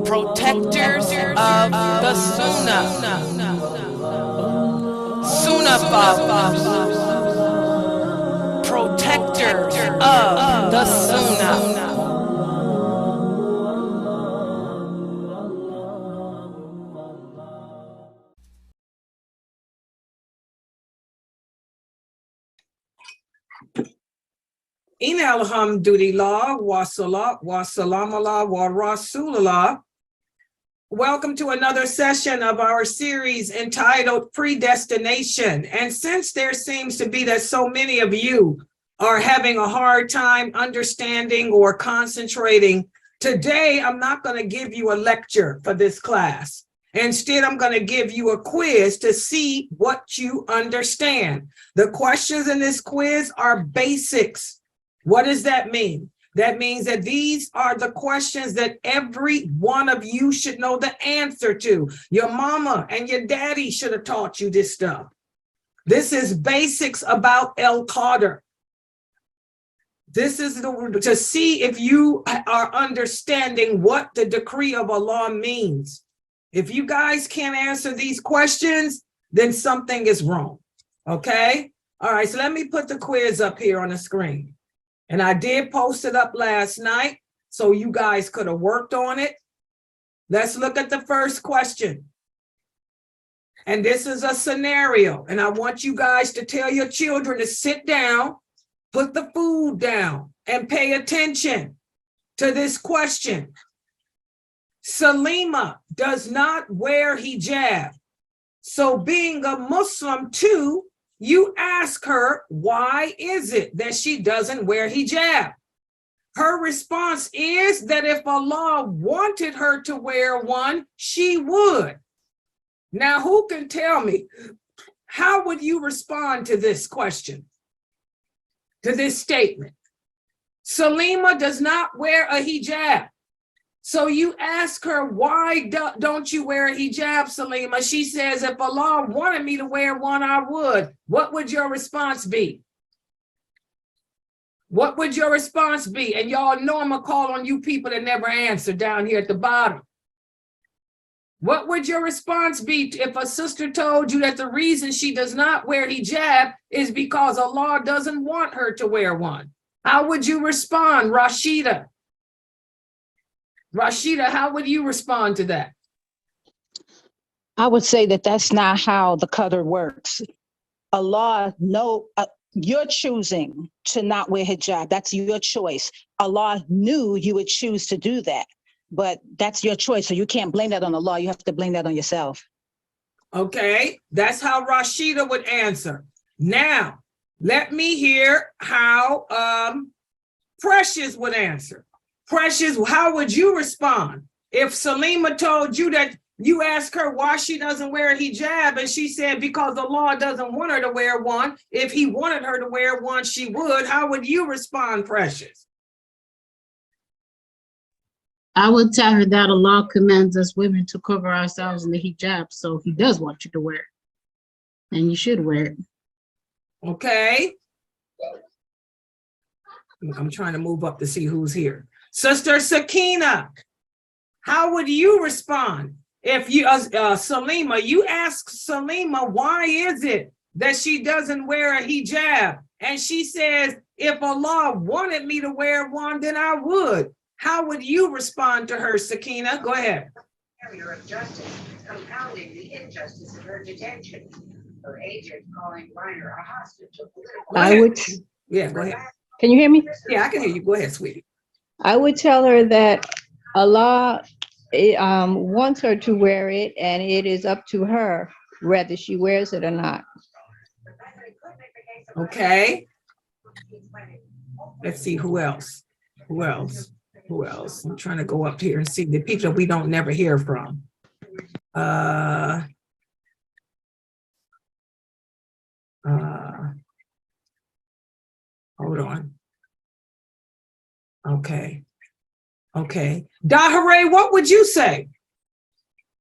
protectors of the Sunnah, Sunnah followers, protectors of the Sunnah. In alhamdulillah, wa salat, wa salam Allah, wa rasulullah. Welcome to another session of our series entitled Predestination. And since there seems to be that so many of you are having a hard time understanding or concentrating, today I'm not going to give you a lecture for this class. Instead, I'm going to give you a quiz to see what you understand. The questions in this quiz are basics. What does that mean? That means that these are the questions that every one of you should know the answer to. Your mama and your daddy should have taught you this stuff. This is basics about El Qadr. This is to see if you are understanding what the decree of Allah means. If you guys can't answer these questions, then something is wrong. Okay? All right, so let me put the quiz up here on the screen. And I did post it up last night, so you guys could have worked on it. Let's look at the first question. And this is a scenario, and I want you guys to tell your children to sit down, put the food down, and pay attention to this question. Salima does not wear hijab. So being a Muslim too, you ask her, why is it that she doesn't wear hijab? Her response is that if Allah wanted her to wear one, she would. Now, who can tell me, how would you respond to this question, to this statement? Salima does not wear a hijab. So you ask her, why don't you wear a hijab, Salima? She says, if Allah wanted me to wear one, I would. What would your response be? What would your response be? And y'all know I'm going to call on you people that never answer down here at the bottom. What would your response be if a sister told you that the reason she does not wear hijab is because Allah doesn't want her to wear one? How would you respond, Rashida? Rashida, how would you respond to that? I would say that that's not how the qadr works. Allah, you're choosing to not wear hijab. That's your choice. Allah knew you would choose to do that, but that's your choice. So you can't blame that on Allah. You have to blame that on yourself. Okay, that's how Rashida would answer. Now, let me hear how Precious would answer. Precious, how would you respond if Salima told you that you asked her why she doesn't wear a hijab and she said because Allah doesn't want her to wear one? If he wanted her to wear one, she would. How would you respond, Precious? I would tell her that Allah commands us women to cover ourselves in the hijab, so he does want you to wear it, and you should wear it. Okay. I'm trying to move up to see who's here. Sister Sakina, how would you respond if you, Salima, you ask Salima, why is it that she doesn't wear a hijab? And she says, if Allah wanted me to wear one, then I would. How would you respond to her, Sakina? Go ahead. Barrier of justice, compounding the injustice of her detention. Her agent calling Reiner a hostage. I would. Yeah, go ahead. Can you hear me? Yeah, I can hear you. Go ahead, sweetie. I would tell her that Allah wants her to wear it, and it is up to her whether she wears it or not. Okay. Let's see who else. Who else? Who else? I'm trying to go up here and see the people we don't never hear from. Hold on. Okay. Okay. Dahare, what would you say?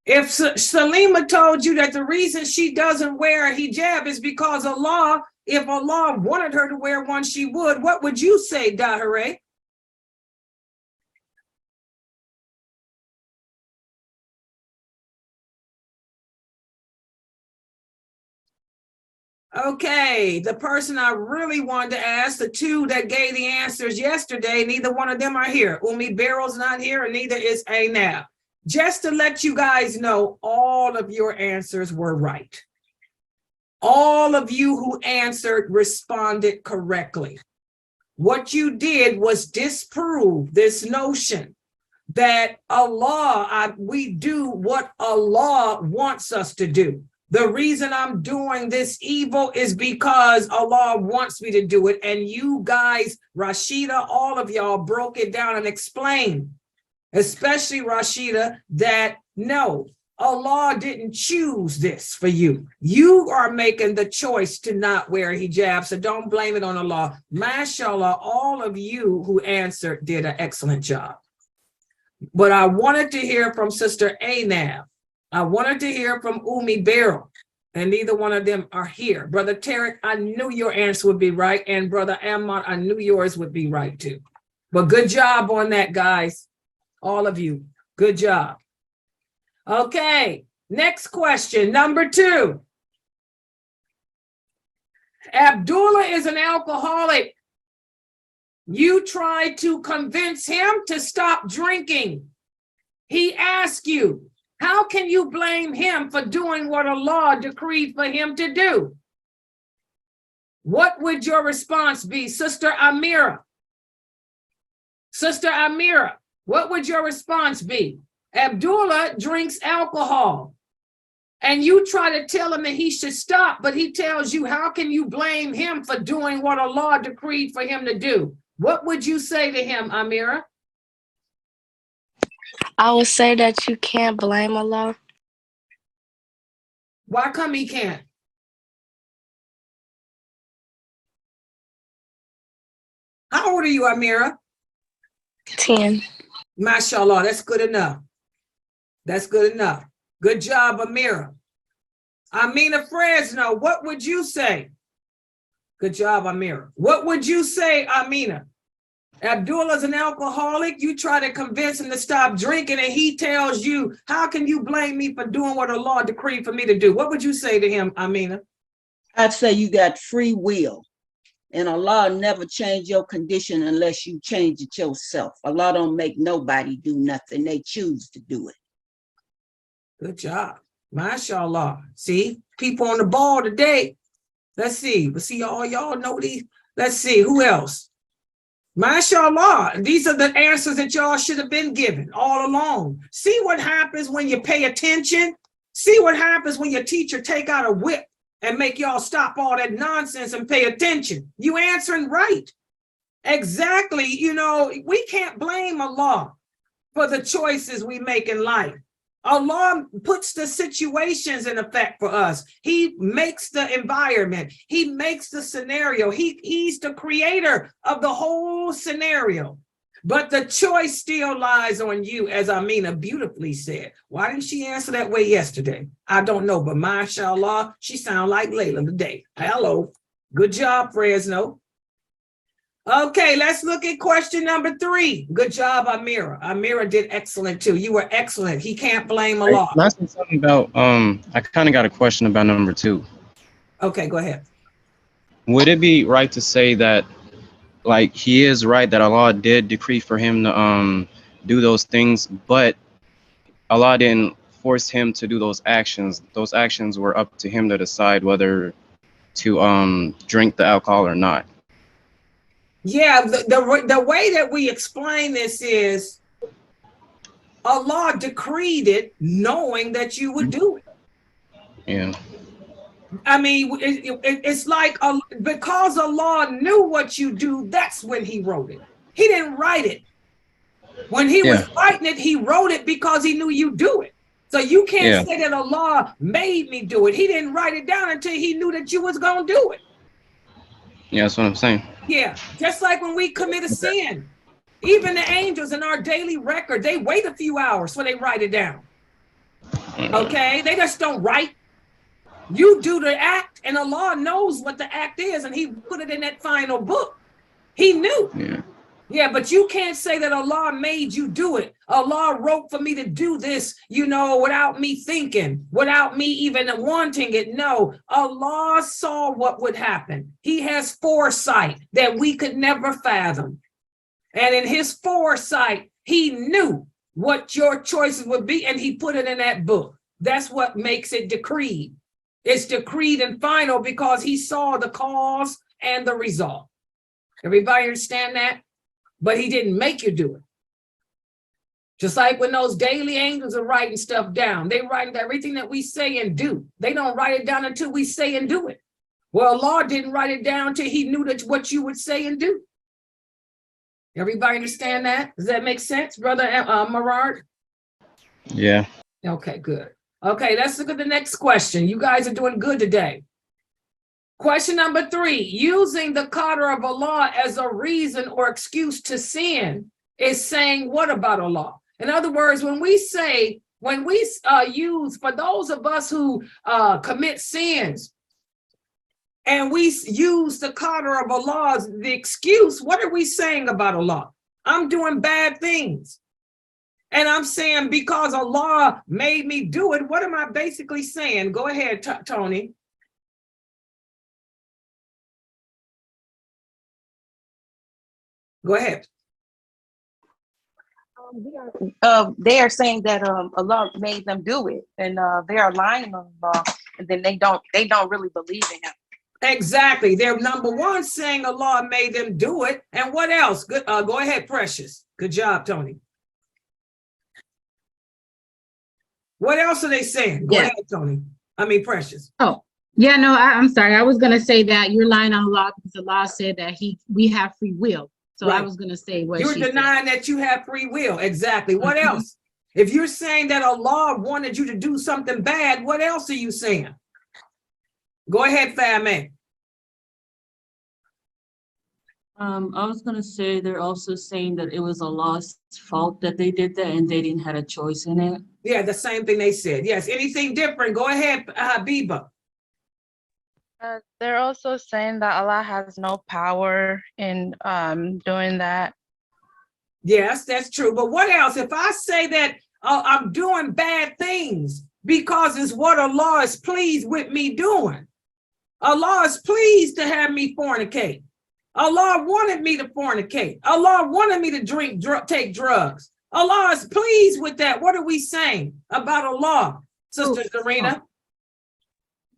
If Salima told you that the reason she doesn't wear a hijab is because Allah, if Allah wanted her to wear one, she would, what would you say, Dahare? Okay, the person I really wanted to ask, the two that gave the answers yesterday, neither one of them are here. Umi Barrel's not here, and neither is Anab. Just to let you guys know, all of your answers were right. All of you who answered responded correctly. What you did was disprove this notion that we do what Allah wants us to do. The reason I'm doing this evil is because Allah wants me to do it. And you guys, Rashida, all of y'all broke it down and explained, especially Rashida, that no, Allah didn't choose this for you. You are making the choice to not wear hijab, so don't blame it on Allah. Mashallah, all of you who answered did an excellent job. But I wanted to hear from Sister Anab. I wanted to hear from Umi Barrel, and neither one of them are here. Brother Tarek, I knew your answer would be right, and Brother Ammon, I knew yours would be right too. But good job on that, guys. All of you, good job. Okay, next question, number 2. Abdullah is an alcoholic. You tried to convince him to stop drinking. He asked you, how can you blame him for doing what Allah decreed for him to do? What would your response be, Sister Amira? Sister Amira, what would your response be? Abdullah drinks alcohol, and you try to tell him that he should stop, but he tells you, how can you blame him for doing what Allah decreed for him to do? What would you say to him, Amira? I would say that you can't blame Allah. Why come he can't? How old are you, Amira? 10. MashaAllah, that's good enough. That's good enough. Good job, Amira. Amina Fresno, what would you say? Good job, Amira. What would you say, Amina? Abdullah's an alcoholic. You try to convince him to stop drinking, and he tells you, how can you blame me for doing what Allah decreed for me to do? What would you say to him, Amina? I'd say you got free will, and Allah never change your condition unless you change it yourself. Allah don't make nobody do nothing. They choose to do it. Good job. MashaAllah. See, people on the ball today. Let's see. But see, all y'all know these. Let's see, who else? MashaAllah. These are the answers that y'all should have been given all along. See what happens when you pay attention. See what happens when your teacher take out a whip and make y'all stop all that nonsense and pay attention. You answering right. Exactly. You know, we can't blame Allah for the choices we make in life. Allah puts the situations in effect for us. He makes the environment. He makes the scenario. He's the creator of the whole scenario. But the choice still lies on you, as Amina beautifully said. Why didn't she answer that way yesterday? I don't know, but mashallah, she sound like Layla today. Hello. Good job, Fresno. Okay, let's look at question number 3. Good job, Amira. Amira did excellent too. You were excellent. He can't blame Allah. Can I say something about, I kind of got a question about number 2. Okay, go ahead. Would it be right to say that, like, he is right that Allah did decree for him to do those things, but Allah didn't force him to do those actions. Those actions were up to him to decide whether to drink the alcohol or not. Yeah, the way that we explain this is Allah decreed it knowing that you would do it. Yeah. I mean, it's like because Allah knew what you do, that's when he wrote it. He didn't write it. When he was writing it, he wrote it because he knew you do it. So you can't say that Allah made me do it. He didn't write it down until he knew that you was going to do it. Yeah, that's what I'm saying. Yeah, just like when we commit a sin, even the angels in our daily record, they wait a few hours before they write it down. Okay, they just don't write. You do the act, and Allah knows what the act is, and he put it in that final book. He knew. Yeah. Yeah, but you can't say that Allah made you do it. Allah wrote for me to do this, you know, without me thinking, without me even wanting it. No, Allah saw what would happen. He has foresight that we could never fathom. And in his foresight, he knew what your choices would be, and he put it in that book. That's what makes it decreed. It's decreed and final because he saw the cause and the result. Everybody understand that? But he didn't make you do it. Just like when those daily angels are writing stuff down, they write everything that we say and do. They don't write it down until we say and do it. Well, Allah didn't write it down until he knew that what you would say and do. Everybody understand that? Does that make sense, Brother Marard? Yeah. Okay, good. Okay, let's look at the next question. You guys are doing good today. Question number 3, using the qadr of Allah as a reason or excuse to sin is saying what about Allah? In other words, when we use, for those of us who commit sins, and we use the qadr of Allah as the excuse, what are we saying about Allah? I'm doing bad things. And I'm saying because Allah made me do it, what am I basically saying? Go ahead, Tony. Go ahead. They are saying that Allah made them do it, and they are lying on Allah, and then they don't really believe in him. Exactly. They're number one saying Allah made them do it. And what else? Good. Go ahead, Precious. Good job, Tony. What else are they saying? Go ahead, Tony. I mean, Precious. Oh, yeah, no, I'm sorry. I was going to say that you're lying on Allah because Allah said that we have free will. So right. I was going to say what you're denying that you have free will. Exactly. What else? If you're saying that Allah wanted you to do something bad, what else are you saying? Go ahead, Fahmy. I was going to say they're also saying that it was Allah's fault that they did that and they didn't have a choice in it. Yeah, the same thing they said. Yes. Anything different? Go ahead, Habiba. They're also saying that Allah has no power in doing that. Yes, that's true. But what else? If I say that I'm doing bad things because it's what Allah is pleased with me doing. Allah is pleased to have me fornicate. Allah wanted me to fornicate. Allah wanted me to take drugs. Allah is pleased with that. What are we saying about Allah, Sister Serena?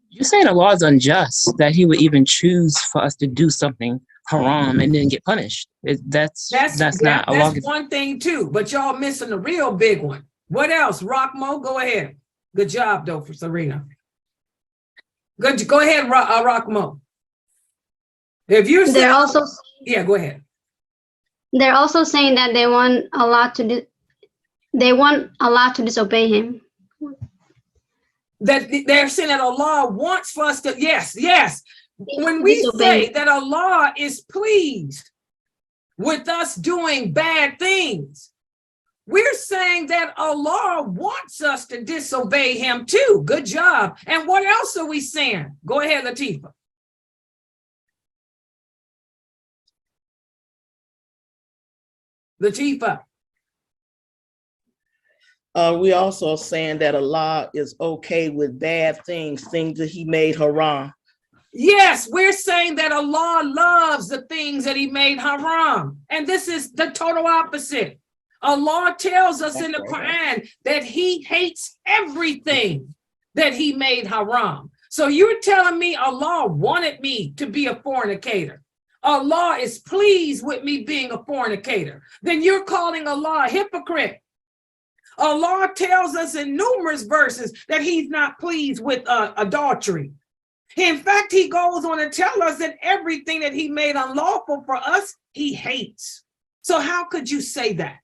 You're saying Allah is unjust, that he would even choose for us to do something haram and then get punished. That's not Allah. That's one thing too, but y'all missing the real big one. What else? Rockmo, go ahead. Good job though for Serena. Good, go ahead, Rockmo. If you're saying, they're also, yeah, go ahead. They're also saying that they want Allah to disobey him. That they're saying that Allah wants for us to, yes. When we say that Allah is pleased with us doing bad things, we're saying that Allah wants us to disobey him too. Good job. And what else are we saying? Go ahead, Latifa. Latifa. We also saying that Allah is okay with bad things that he made haram. Yes, we're saying that Allah loves the things that he made haram. And this is the total opposite. Allah tells us in the Quran that he hates everything that he made haram. So you're telling me Allah wanted me to be a fornicator. Allah is pleased with me being a fornicator. Then you're calling Allah a hypocrite. Allah tells us in numerous verses that he's not pleased with adultery. In fact, he goes on to tell us that everything that he made unlawful for us, he hates. So how could you say that?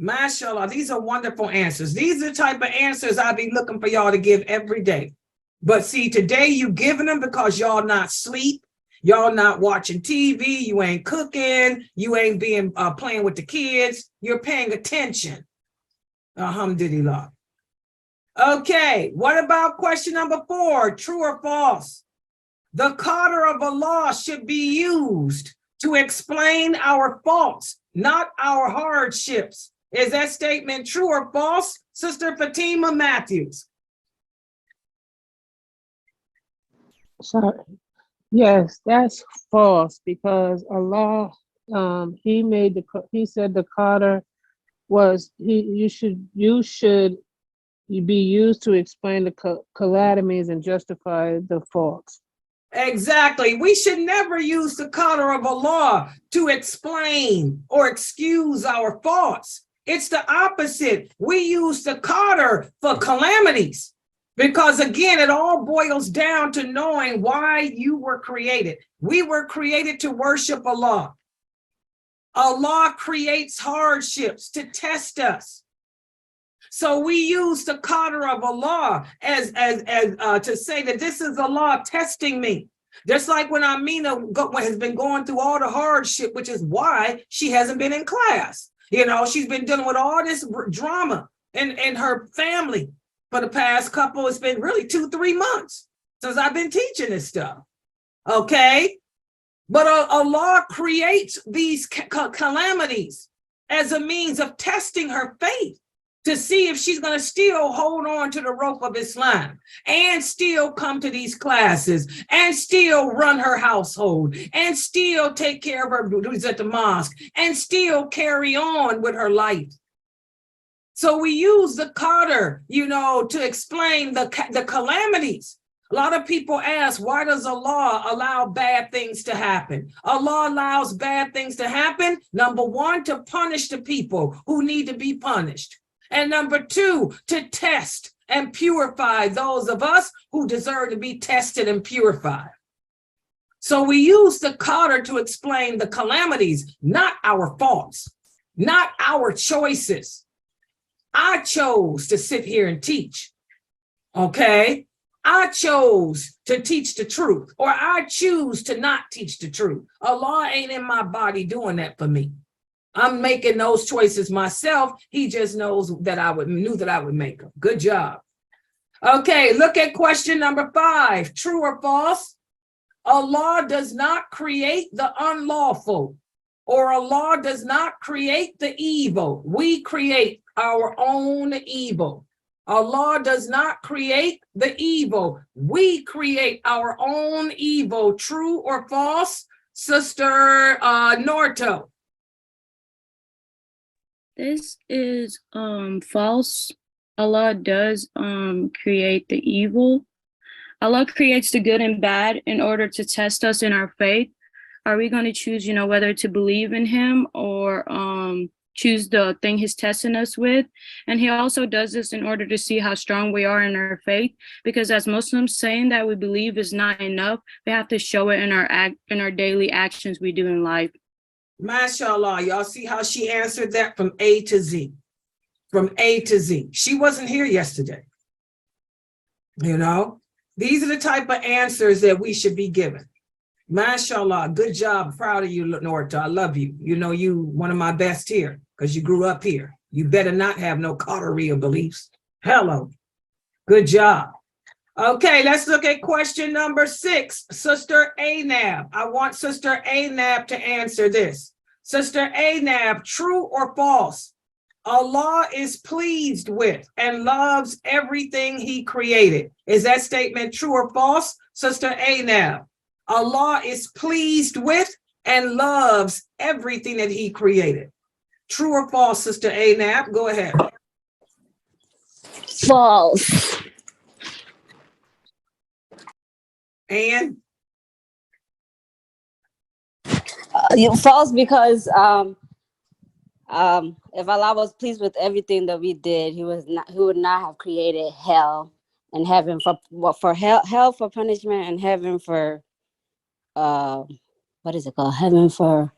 MashaAllah, these are wonderful answers. These are the type of answers I'll be looking for y'all to give every day. But see, today you giving them because y'all not sleep. Y'all not watching TV, you ain't cooking, you ain't being playing with the kids, you're paying attention. Alhamdulillah. Okay, what about question number 4, true or false? The qadr of Allah should be used to explain our faults, not our hardships. Is that statement true or false, Sister Fatima Matthews? Sorry. Yes, that's false because Allah, he said the Qadr was you should be used to explain the calamities and justify the faults. Exactly. We should never use the Qadr of Allah to explain or excuse our faults. It's the opposite. We use the Qadr for calamities. Because again, it all boils down to knowing why you were created. We were created to worship Allah. Allah creates hardships to test us. So we use the Qadr of Allah as to say that this is Allah testing me. Just like when Amina has been going through all the hardship, which is why she hasn't been in class. You know, she's been dealing with all this drama in her family. For the past couple, it's been really 2-3 months since I've been teaching this stuff. Okay. But Allah creates these calamities as a means of testing her faith to see if she's going to still hold on to the rope of Islam and still come to these classes and still run her household and still take care of her duties at the mosque and still carry on with her life. So we use the Qadr, you know, to explain the calamities. A lot of people ask, why does Allah allow bad things to happen? Allah allows bad things to happen, number one, to punish the people who need to be punished. And number two, to test and purify those of us who deserve to be tested and purified. So we use the Qadr to explain the calamities, not our faults, not our choices. I chose to sit here and teach, okay? I chose to teach the truth, or I choose to not teach the truth. Allah ain't in my body doing that for me. I'm making those choices myself. He just knows that knew that I would make them. Good job. Okay, look at question number 5. True or false? Allah does not create the unlawful, or Allah does not create the evil. We create our own evil. Allah does not create the evil. We create our own evil. True or false, Sister Norto? This is false. Allah does create the evil. Allah creates the good and bad in order to test us in our faith. Are we going to choose, you know, whether to believe in him or choose the thing he's testing us with? And he also does this in order to see how strong we are in our faith, because as Muslims, saying that we believe is not enough. We have to show it in our daily actions we do in life. MashaAllah, y'all see how she answered that from A to Z. From A to Z. She wasn't here yesterday. You know, these are the type of answers that we should be given. MashaAllah, good job. Proud of you, Norta. I love you. You know, you one of my best here because you grew up here. You better not have no Qadariya beliefs. Hello. Good job. Okay, let's look at question number 6. Sister Anab. I want Sister Anab to answer this. Sister Anab, true or false? Allah is pleased with and loves everything he created. Is that statement true or false, Sister Anab? Allah is pleased with and loves everything that he created. True or false, Sister Anab? Go ahead. False. And? False because if Allah was pleased with everything that we did, he would not have created hell and heaven for hell for punishment and heaven for what is it called? Heaven for,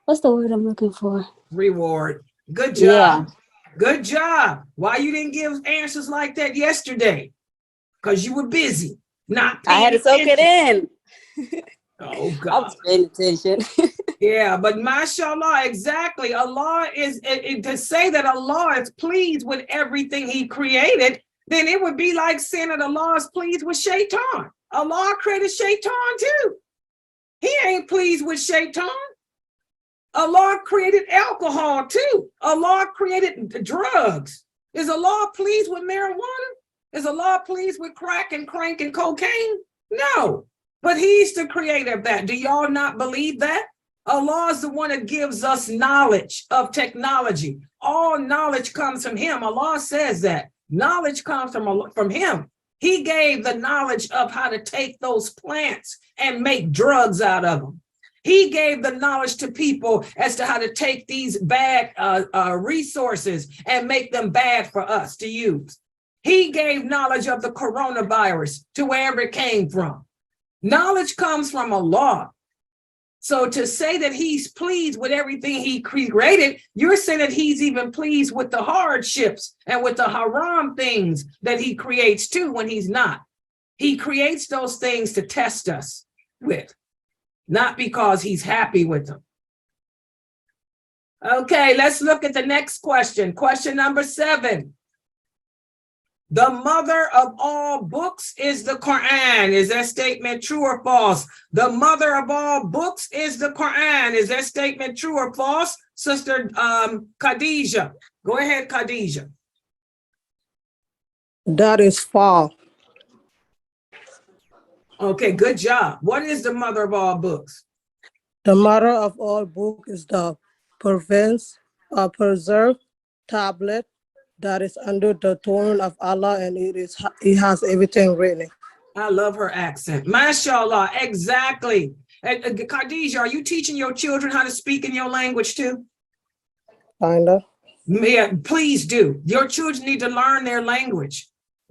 what's the word I'm looking for? Reward. Good job. Yeah. Good job. Why you didn't give answers like that yesterday? Because you were busy. I had to soak it in. Oh God. I was paying attention. Yeah, but mashallah, exactly. Allah is, to say that Allah is pleased with everything he created, then it would be like saying that Allah is pleased with Shaitan. Allah created Shaitan too. He ain't pleased with Shaitan. Allah created alcohol too. Allah created drugs. Is Allah pleased with marijuana? Is Allah pleased with crack and crank and cocaine? No, but he's the creator of that. Do y'all not believe that? Allah is the one that gives us knowledge of technology. All knowledge comes from him. Allah says that. Knowledge comes from him. He gave the knowledge of how to take those plants and make drugs out of them. He gave the knowledge to people as to how to take these bad resources and make them bad for us to use. He gave knowledge of the coronavirus to wherever it came from. Knowledge comes from Allah. So to say that he's pleased with everything he created, you're saying that he's even pleased with the hardships and with the haram things that he creates too, when he's not. He creates those things to test us with, not because he's happy with them. Okay, let's look at the next question. Question number 7. The mother of all books is the Quran. Is that statement true or false? The mother of all books is the Quran. Is that statement true or false? Sister Khadija. Go ahead, Khadija. That is false. Okay, good job. What is the mother of all books? The mother of all books is the preserved tablet that is under the throne of Allah, and it has everything written. I love her accent. MashaAllah, exactly. Khadija, are you teaching your children how to speak in your language too? Kinda. Yeah, please do. Your children need to learn their language.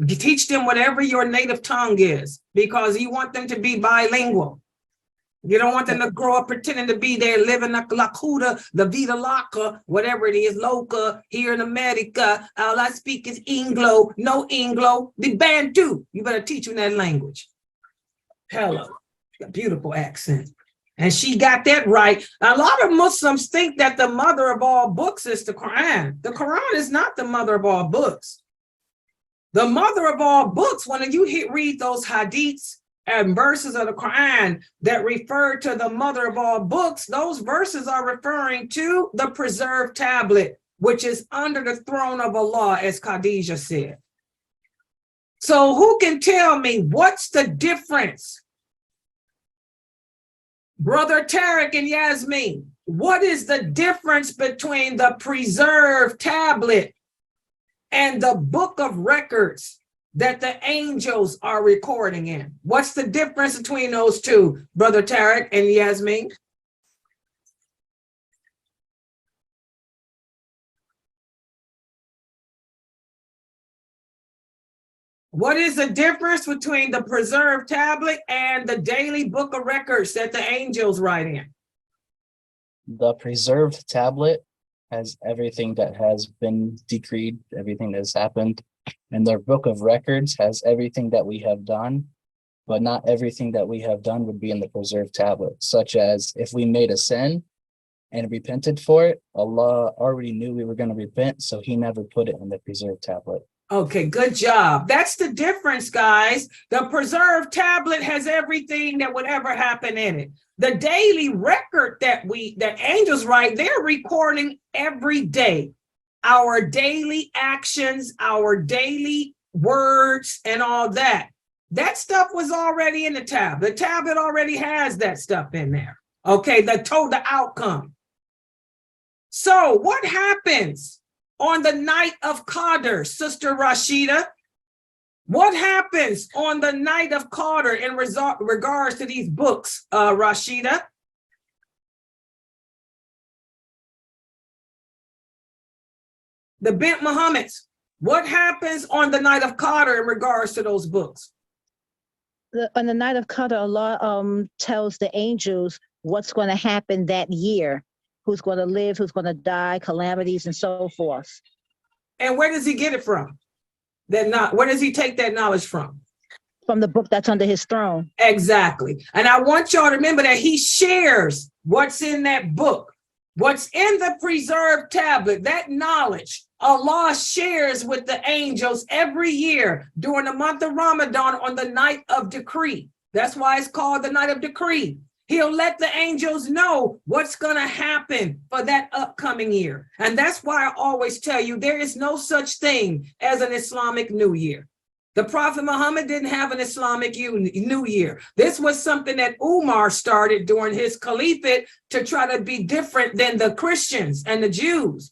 Teach them whatever your native tongue is, because you want them to be bilingual. You don't want them to grow up pretending to be there, living la cuda, la vida loca, whatever it is, loca, here in America. All I speak is Anglo, no Anglo, the Bantu. You better teach them that language. Hello, a beautiful accent. And she got that right. A lot of Muslims think that the mother of all books is the Quran. The Quran is not the mother of all books. The mother of all books, when you read those hadiths and verses of the Quran that refer to the mother of all books, those verses are referring to the preserved tablet, which is under the throne of Allah, as Khadija said. So who can tell me what's the difference? Brother Tariq and Yasmin, what is the difference between the preserved tablet and the book of records that the angels are recording in? What's the difference between those two, Brother Tariq and Yasmin? What is the difference between the preserved tablet and the daily book of records that the angels write in? The preserved tablet has everything that has been decreed, everything that has happened. And their book of records has everything that we have done, but not everything that we have done would be in the preserved tablet, such as if we made a sin and repented for it, Allah already knew we were going to repent, so he never put it in the preserved tablet. Okay, good job. That's the difference, guys. The preserved tablet has everything that would ever happen in it. The daily record that angels write, they're recording every day. Our daily actions, our daily words, and all that. That stuff was already in the tablet. The tablet already has that stuff in there. Okay, the outcome. So what happens on the night of Qadr, Sister Rashida? What happens on the night of Qadr in regards to these books, Rashida? The Bint Muhammad's. What happens on the night of Qadr in regards to those books? On the night of Qadr, Allah tells the angels what's going to happen that year, who's going to live, who's going to die, calamities, and so forth. And where does he get it from? Where does he take that knowledge from? From the book that's under his throne. Exactly. And I want y'all to remember that he shares what's in that book. What's in the preserved tablet, that knowledge, Allah shares with the angels every year during the month of Ramadan on the night of decree. That's why it's called the night of decree. He'll let the angels know what's going to happen for that upcoming year. And that's why I always tell you, there is no such thing as an Islamic New Year. The Prophet Muhammad didn't have an Islamic New Year. This was something that Umar started during his caliphate to try to be different than the Christians and the Jews.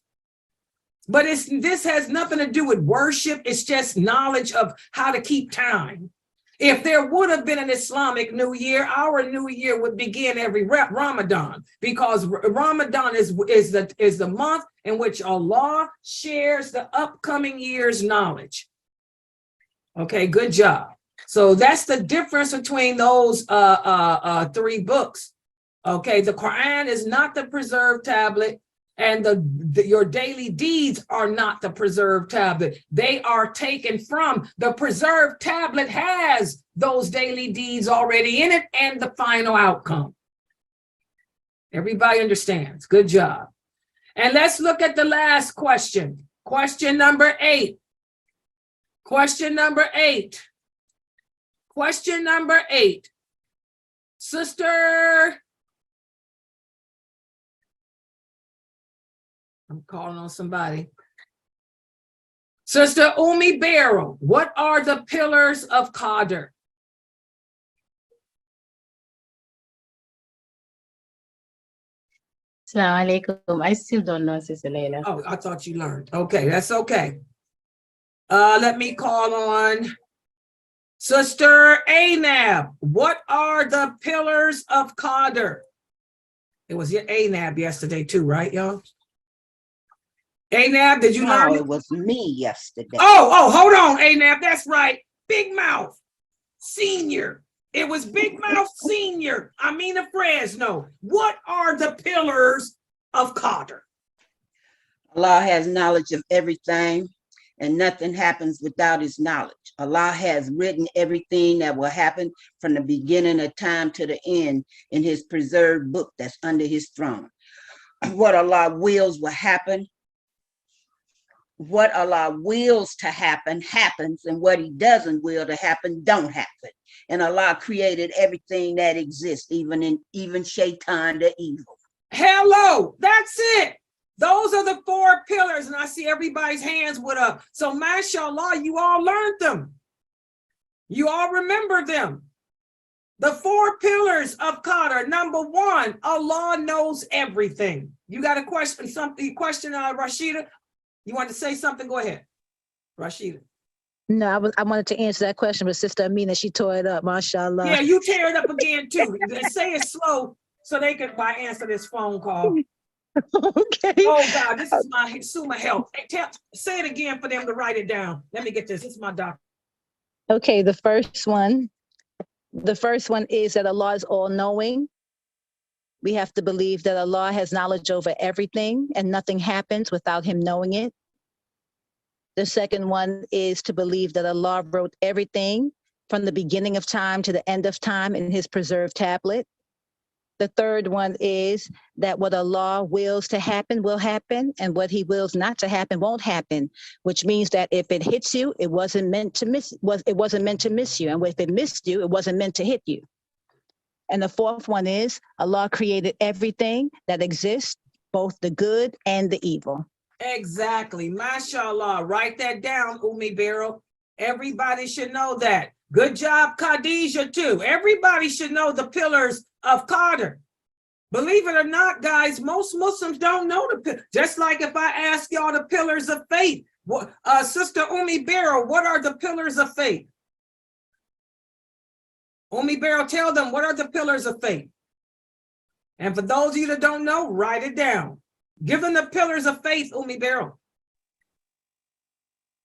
But this has nothing to do with worship. It's just knowledge of how to keep time. If there would have been an Islamic New Year, our New Year would begin every Ramadan, because Ramadan is the month in which Allah shares the upcoming year's knowledge. Okay, good job. So that's the difference between those three books. Okay, the Quran is not the preserved tablet, and your daily deeds are not the preserved tablet. They are taken from the preserved tablet, has those daily deeds already in it and the final outcome. Everybody understands. Good job. And let's look at the last question. Question number 8. Question number 8. Question number 8. Sister, I'm calling on somebody. Sister Umi Barrow, what are the pillars of Qadr? Assalamu alaikum. I still don't know, Sister Leila. Oh, I thought you learned. Okay, that's okay. Let me call on Sister Anab. What are the pillars of Qadr? It was your Anab yesterday too, right, y'all? Anab, did you learn? No, it was me yesterday. Oh, hold on, Anab. That's right. Big Mouth Senior. It was Big Mouth Senior. Amina Fresno. What are the pillars of Qadr? Allah has knowledge of everything, and nothing happens without his knowledge. Allah has written everything that will happen from the beginning of time to the end in his preserved book that's under his throne. What Allah wills will happen. What Allah wills to happen happens, and what he doesn't will to happen don't happen. And Allah created everything that exists, even Shaitan the evil. Hello, that's it. Those are the 4 pillars, and I see everybody's hands went up. So mashallah, you all learned them. You all remember them. The 4 pillars of Qadr. Number 1, Allah knows everything. You got a question, Rashida? You want to say something? Go ahead, Rashida. No, I wanted to answer that question, but Sister Amina, she tore it up, mashallah. Yeah, you tear it up again too. Say it slow so they can answer this phone call. Okay. Oh God, this is my Suma help. Hey, say it again for them to write it down. Let me get this. This is my doctor. Okay, the first one is that Allah is all-knowing. We have to believe that Allah has knowledge over everything and nothing happens without him knowing it. The second one is to believe that Allah wrote everything from the beginning of time to the end of time in his preserved tablet. The third one is that what Allah wills to happen will happen, and what he wills not to happen won't happen, which means that if it hits you, it wasn't meant to miss you. And if it missed you, it wasn't meant to hit you. And the fourth one is Allah created everything that exists, both the good and the evil. Exactly. Mashallah. Write that down, Umi Barrow. Everybody should know that. Good job, Khadijah, too. Everybody should know the pillars of Qadr. Believe it or not, guys, most Muslims don't know just like if I ask y'all the pillars of faith. Sister Umi Barrow, what are the pillars of faith? Umi Barrow, tell them, what are the pillars of faith? And for those of you that don't know, write it down. Give them the pillars of faith, Umi Barrow.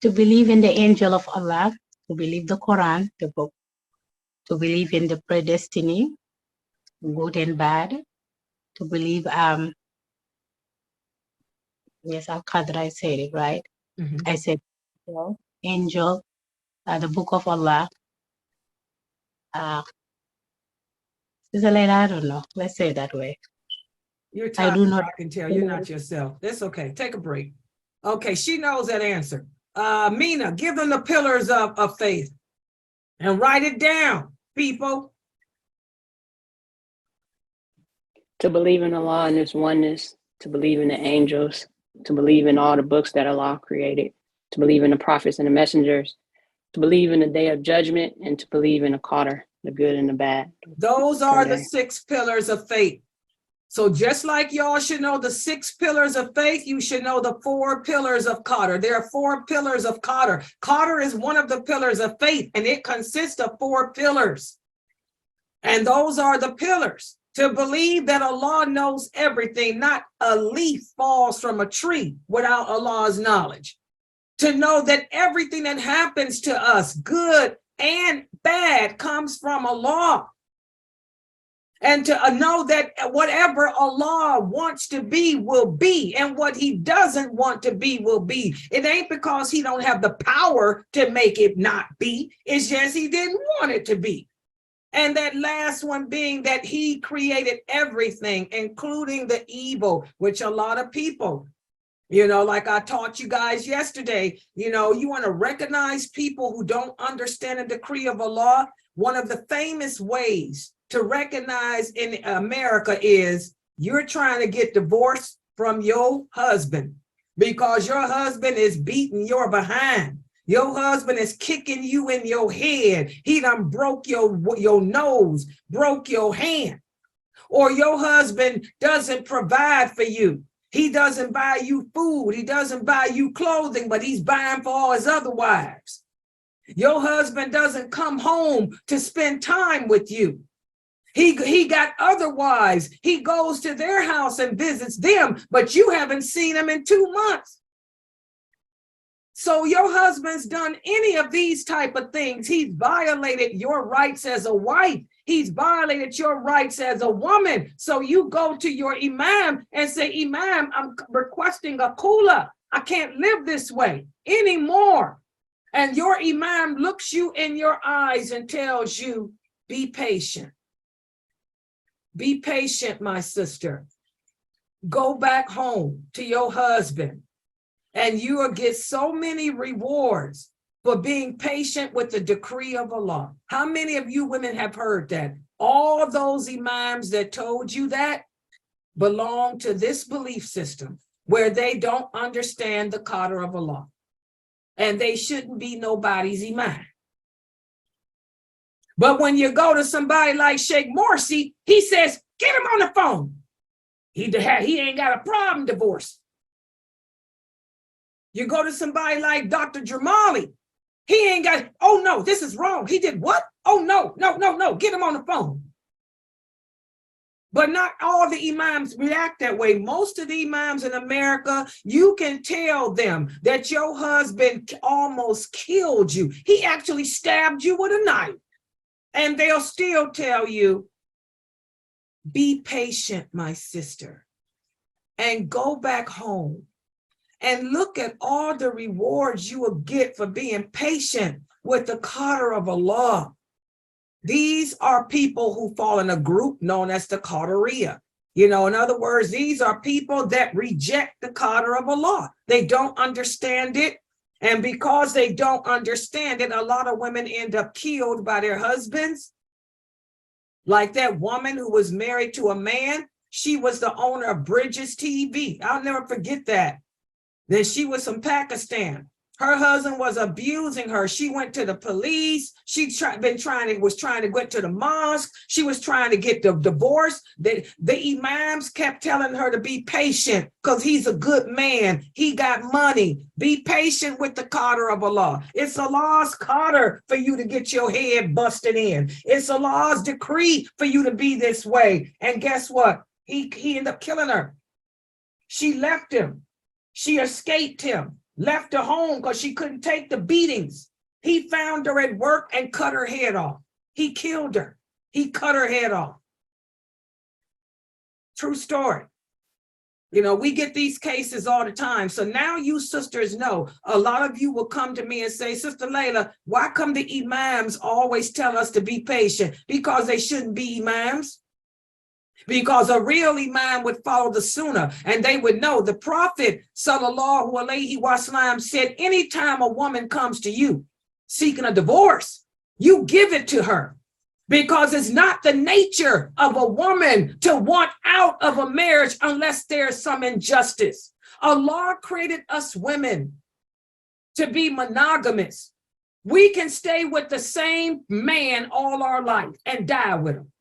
To believe in the angel of Allah, to believe the Quran, the book, to believe in the predestiny, good and bad, to believe, yes, Al-Qadr, I said it, right? Mm-hmm. I said angel, the book of Allah. I don't know. Let's say it that way. You're tired, I can tell. You're know. not yourself. That's okay. Take a break. Okay, she knows that answer. Mina, give them the pillars of faith and write it down, people. To believe in Allah and His oneness, to believe in the angels, to believe in all the books that Allah created, to believe in the prophets and the messengers, to believe in the day of judgment, and to believe in the Qadr, the good and the bad. Those are the 6 pillars of faith. So just like y'all should know the 6 pillars of faith, you should know the 4 pillars of Qadr. There are 4 pillars of Qadr. Qadr is one of the pillars of faith, and it consists of 4 pillars. And those are the pillars. To believe that Allah knows everything, not a leaf falls from a tree without Allah's knowledge. To know that everything that happens to us, good and bad, comes from Allah. And to know that whatever Allah wants to be will be, and what He doesn't want to be will be. It ain't because He don't have the power to make it not be. It's just He didn't want it to be. And that last one being that He created everything, including the evil, which a lot of people, like I taught you guys yesterday, you want to recognize people who don't understand the decree of Allah. One of the famous ways to recognize in America is you're trying to get divorced from your husband because your husband is beating your behind. Your husband is kicking you in your head. He done broke your nose, broke your hand. Or your husband doesn't provide for you. He doesn't buy you food. He doesn't buy you clothing, but he's buying for all his other wives. Your husband doesn't come home to spend time with you. He got other wives. He goes to their house and visits them, but you haven't seen him in 2 months. So your husband's done any of these type of things. He's violated your rights as a wife. He's violated your rights as a woman. So you go to your imam and say, Imam, I'm requesting a kula. I can't live this way anymore. And your imam looks you in your eyes and tells you, be patient. Be patient, my sister. Go back home to your husband, and you will get so many rewards for being patient with the decree of Allah. How many of you women have heard that? All of those imams that told you that belong to this belief system where they don't understand the Qadr of Allah. And they shouldn't be nobody's imam. But when you go to somebody like Sheikh Morsi, he says, get him on the phone. He ain't got a problem divorcing. You go to somebody like Dr. Jamali, he ain't got, oh no, this is wrong. He did what? Oh no, get him on the phone. But not all the imams react that way. Most of the imams in America, you can tell them that your husband almost killed you. He actually stabbed you with a knife. And they'll still tell you, be patient, my sister, and go back home and look at all the rewards you will get for being patient with the Qadr of Allah. These are people who fall in a group known as the Qadariya. In other words, these are people that reject the Qadr of Allah. They don't understand it. And because they don't understand it, a lot of women end up killed by their husbands. Like that woman who was married to a man, she was the owner of Bridges TV. I'll never forget that. Then she was from Pakistan. Her husband was abusing her. She went to the police. She was trying to get to the mosque. She was trying to get the divorce. The imams kept telling her to be patient because he's a good man. He got money. Be patient with the Qadr of Allah. It's Allah's Qadr for you to get your head busted in. It's Allah's decree for you to be this way. And guess what? He ended up killing her. She left him. She escaped him. Left her home because she couldn't take the beatings. He found her at work and cut her head off. He killed her. He cut her head off. True story. We get these cases all the time. So now you sisters know, a lot of you will come to me and say, Sister Layla, why come the imams always tell us to be patient? Because they shouldn't be imams. Because a real imam would follow the sunnah and they would know. The Prophet sallallahu alaihi wasallam said, anytime a woman comes to you seeking a divorce, you give it to her. Because it's not the nature of a woman to want out of a marriage unless there's some injustice. Allah created us women to be monogamous. We can stay with the same man all our life and die with him.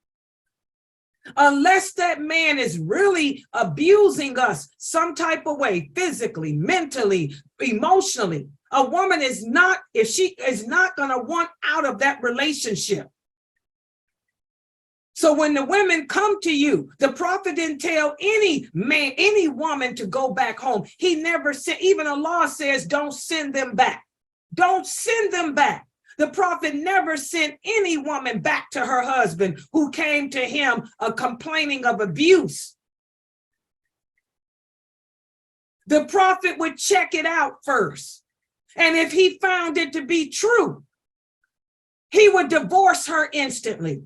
Unless that man is really abusing us some type of way, physically, mentally, emotionally, a woman is not, if she is not going to want out of that relationship. So when the women come to you, the prophet didn't tell any man, any woman to go back home. He never said, even Allah says, don't send them back. Don't send them back. The prophet never sent any woman back to her husband who came to him complaining of abuse. The prophet would check it out first. And if he found it to be true, he would divorce her instantly.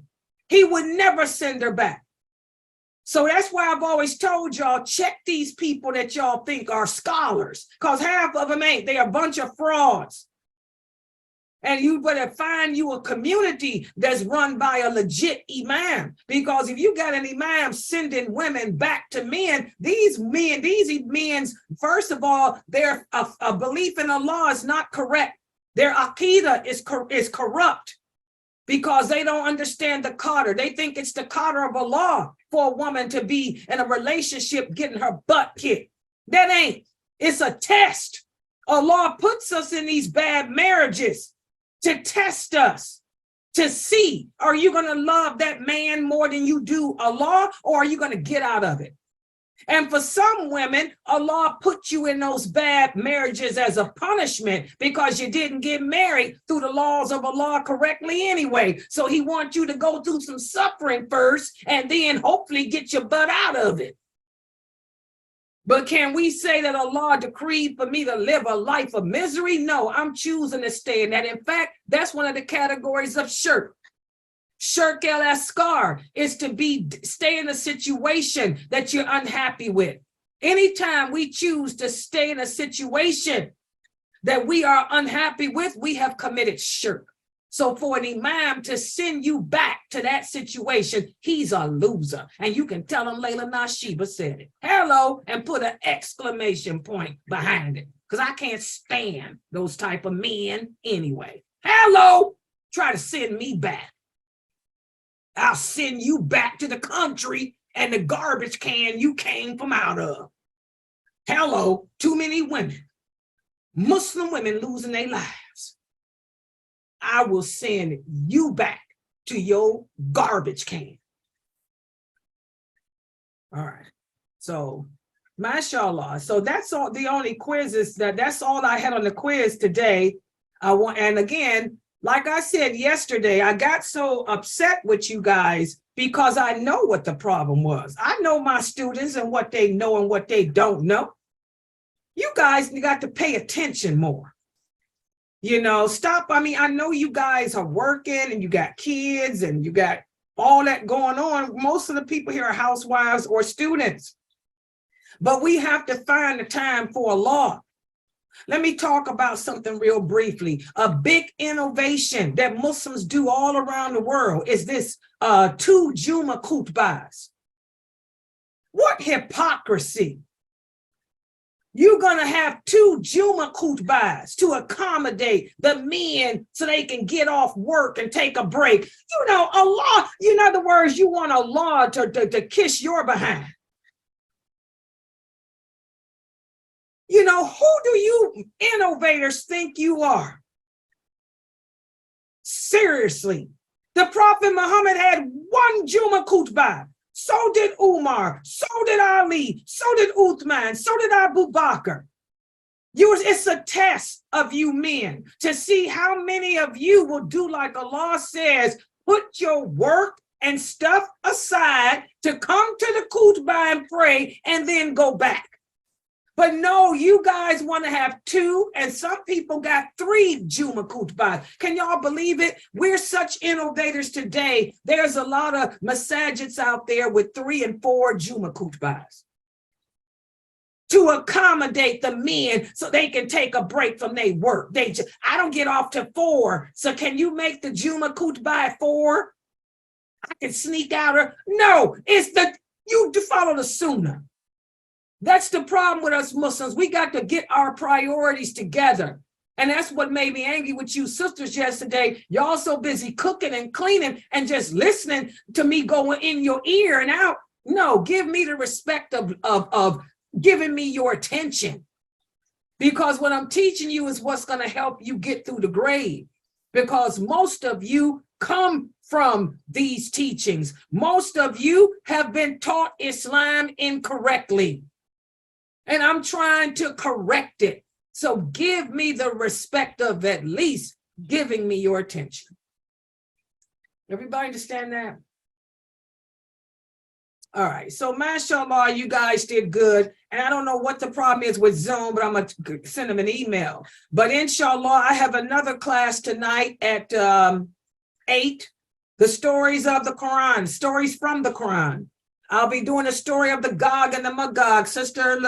He would never send her back. So that's why I've always told y'all, check these people that y'all think are scholars, because half of them ain't. They're a bunch of frauds. And you better find you a community that's run by a legit imam. Because if you got an imam sending women back to men, these men, first of all, their a belief in Allah is not correct. Their aqidah is corrupt. Because they don't understand the qadr. They think it's the qadr of Allah for a woman to be in a relationship getting her butt kicked. That ain't. It's a test. Allah puts us in these bad marriages to test us, to see, are you going to love that man more than you do Allah, or are you going to get out of it? And for some women, Allah put you in those bad marriages as a punishment because you didn't get married through the laws of Allah correctly anyway. So he wants you to go through some suffering first and then hopefully get your butt out of it. But can we say that Allah decreed for me to live a life of misery? No, I'm choosing to stay in that. In fact, that's one of the categories of shirk. Shirk el askar is to stay in a situation that you're unhappy with. Anytime we choose to stay in a situation that we are unhappy with, we have committed shirk. So for an imam to send you back to that situation, he's a loser. And you can tell him Layla Nashiba said it. Hello, and put an exclamation point behind it. Because I can't stand those type of men anyway. Hello, try to send me back. I'll send you back to the country and the garbage can you came from out of. Hello, too many women, Muslim women losing their lives. I will send you back to your garbage can. All right. So, mashallah. So that's all the only quizzes that's all I had on the quiz today. And again, like I said yesterday, I got so upset with you guys because I know what the problem was. I know my students and what they know and what they don't know. You guys got to pay attention more. You know, stop. I mean, I know you guys are working and you got kids and you got all that going on. Most of the people here are housewives or students. But we have to find the time for Allah. Let me talk about something real briefly. A big innovation that Muslims do all around the world is this 2 Juma khutbahs. What hypocrisy. You're going to have 2 Juma khutbahs to accommodate the men so they can get off work and take a break. You know, Allah, in other words, you want Allah to kiss your behind. You know, who do you innovators think you are? Seriously, the Prophet Muhammad had 1 Juma khutbah. So did Umar, so did Ali, so did Uthman, so did Abu Bakr. It's a test of you men to see how many of you will do like Allah says, put your work and stuff aside to come to the khutbah and pray and then go back. But no, you guys want to have 2, and some people got 3 Juma khutbahs. Can y'all believe it? We're such innovators today. There's a lot of masajids out there with 3 and 4 Juma khutbahs to accommodate the men so they can take a break from their work. I don't get off to 4. So can you make the Juma khutbah at 4? I can sneak out or no, it's the you to follow the sunnah. That's the problem with us Muslims. We got to get our priorities together. And that's what made me angry with you sisters yesterday. Y'all so busy cooking and cleaning and just listening to me going in your ear and out. No, give me the respect of giving me your attention. Because what I'm teaching you is what's going to help you get through the grade. Because most of you come from these teachings. Most of you have been taught Islam incorrectly. And I'm trying to correct it. So give me the respect of at least giving me your attention. Everybody understand that? All right, so mashallah, you guys did good. And I don't know what the problem is with Zoom, but I'm going to send them an email. But inshallah, I have another class tonight at 8, the stories of the Quran, stories from the Quran. I'll be doing a story of the Gog and the Magog, Sister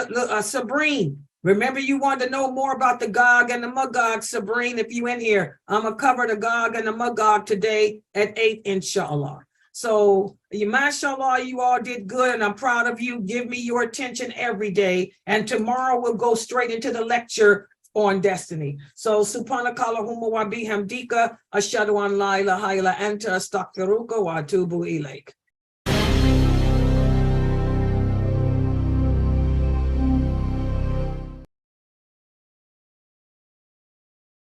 Sabrine. Remember, you wanted to know more about the Gog and the Magog, Sabrine, if you in here. I'm going to cover the Gog and the Magog today at 8, inshallah. So, mashallah, you all did good, and I'm proud of you. Give me your attention every day. And tomorrow we'll go straight into the lecture on destiny. So, subhanakallahumma wa bihamdika, ashhadu an la ilaha illa anta, astaghfiruka wa atubu ilaik.